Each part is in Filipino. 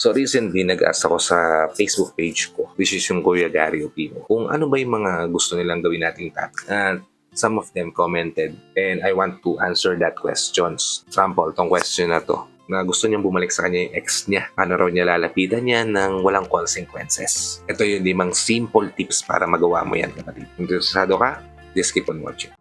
So recently, nag-ask ako sa Facebook page ko, which is yung Kuya Gary Opino, kung ano ba yung mga gusto nilang gawin nating topic. At some of them commented and I want to answer that questions. Sample, tong question na to, na gusto niyang bumalik sa kanya yung ex niya. Paano raw niya lalapitan niya ng walang consequences? Ito yung 5 simple tips para magawa mo yan, kapatid. Kung interesado ka, just keep on watching.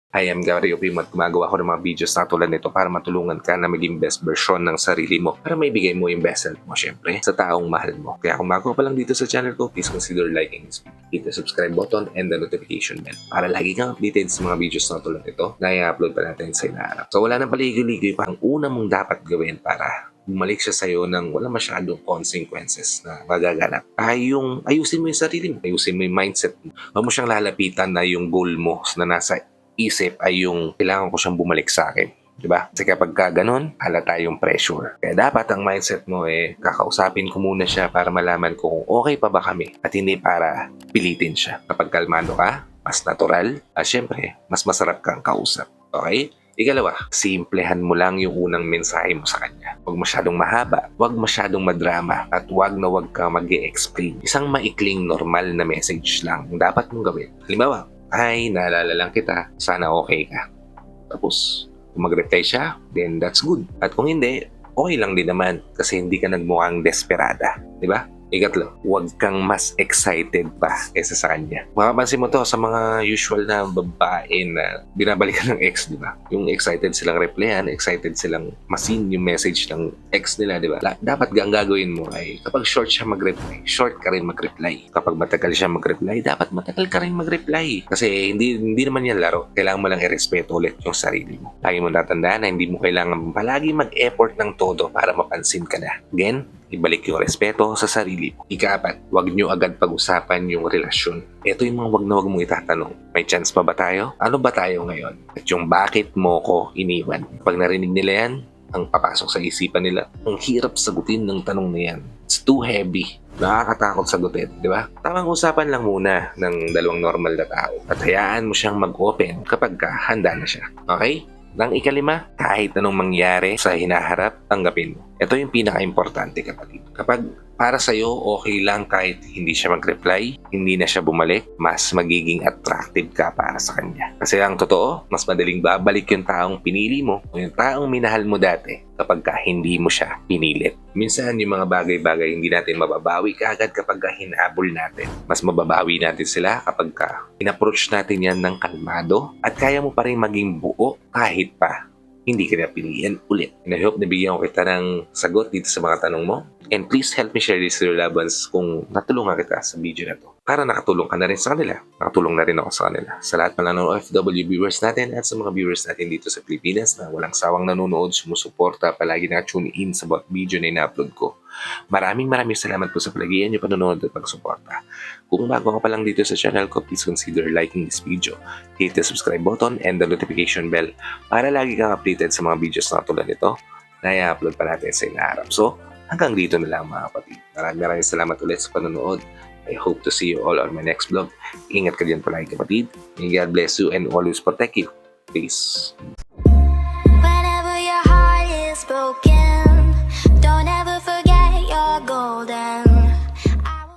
I am Gary Opimo at gumagawa ako ng mga videos na tulad nito para matulungan ka na maging best version ng sarili mo para maibigay mo yung best self mo syempre sa taong mahal mo. Kaya kung bago ka pa lang dito sa channel ko, please consider liking this video. Hit the subscribe button and the notification bell para lagi kang updated sa mga videos na tulad nito na i-upload pa natin sa inaarap. So wala nang paligoy-ligoy pa. Ang una mong dapat gawin para bumalik siya sa'yo ng wala masyadong consequences na magaganap ay yung ayusin mo yung sarili mo, ayusin mo yung mindset mo. Huwag mo siyang lalapitan na yung goal mo na nasa isip ay yung kailangan ko siyang bumalik sa akin. Diba? Kasi kapag ganun, halata yung pressure. Kaya dapat ang mindset mo kakausapin ko muna siya para malaman ko kung okay pa ba kami at hindi para pilitin siya. Kapag kalmado ka, mas natural, syempre, mas masarap kang kausap. Okay? Ikalawa, simplehan mo lang yung unang mensahe mo sa kanya. Huwag masyadong mahaba, huwag masyadong madrama, at huwag ka mag-i-explain. Isang maikling normal na message lang ang dapat mong gawin. Halimbawa, ay, naalala lang kita, sana okay ka. Tapos, kung mag-reply siya, then that's good. At kung hindi, okay lang din naman kasi hindi ka nagmukhang desperada. Di ba? Ikatlo, huwag kang mas excited pa kaysa sa kanya. Makapansin mo to sa mga usual na babae na binabalikan ng ex, di ba? Yung excited silang replyan, excited silang masin yung message ng ex nila, di ba? Dapat ang gagawin mo ay kapag short siya mag-reply, short ka rin mag-reply. Kapag matagal siya mag-reply, dapat matagal ka rin mag-reply. Kasi hindi naman yan laro. Kailangan mo lang i-respeto ulit yung sarili mo. Lagi mo tatandaan na hindi mo kailangan palagi mag-effort ng todo para mapansin ka na. Again, ibalik yung respeto sa sarili mo. Ika-4, huwag nyo agad pag-usapan yung relasyon. Ito yung mga wag mong itatanong. May chance pa ba tayo? Ano ba tayo ngayon? At yung bakit mo ko iniwan. Pag narinig nila yan, ang papasok sa isipan nila, ang hirap sagutin ng tanong na yan. It's too heavy. Nakakatakot sagutin, di ba? Tamang usapan lang muna ng dalawang normal na tao. At hayaan mo siyang mag-open kapag handa na siya. Okay? Nang ika-5, kahit anong mangyari sa hinaharap, tanggapin mo. Ito yung pinaka-importante, kapatid. Kapag para sa'yo, okay lang kahit hindi siya mag-reply, hindi na siya bumalik, mas magiging attractive ka para sa kanya. Kasi ang totoo, mas madaling babalik yung taong pinili mo o yung taong minahal mo dati kapag hindi mo siya pinilit. Minsan, yung mga bagay-bagay hindi natin mababawi kaagad kapag hinabol natin. Mas mababawi natin sila kapag in-approach natin yan ng kalmado at kaya mo pa rin maging buo kahit pa hindi ka napiliin ulit. And I hope nabigyan ko kita ng sagot dito sa mga tanong mo. And please help me share this to your loved ones kung natulungan kita sa video na to. Para nakatulong ka na rin sa kanila. Nakatulong na rin ako sa kanila. Sa lahat ng OFW viewers natin at sa mga viewers natin dito sa Pilipinas na walang sawang nanonood, sumusuporta, palagi na-tune in sa bawat video na ina-upload ko. Maraming salamat po sa palagian niyo, panonood at pagsuporta. Kung bago ka pa lang dito sa channel ko, please consider liking this video. Hit the subscribe button and the notification bell para lagi kang updated sa mga videos na tulad nito na i-upload pa natin sa inaarap. So, hanggang dito na lang mga kapatid. Maraming salamat ulit sa panonood. I hope to see you all on my next vlog. Ingat ka dyan palagi kapatid. May God bless you and always protect you. Peace. Whenever your heart is broken.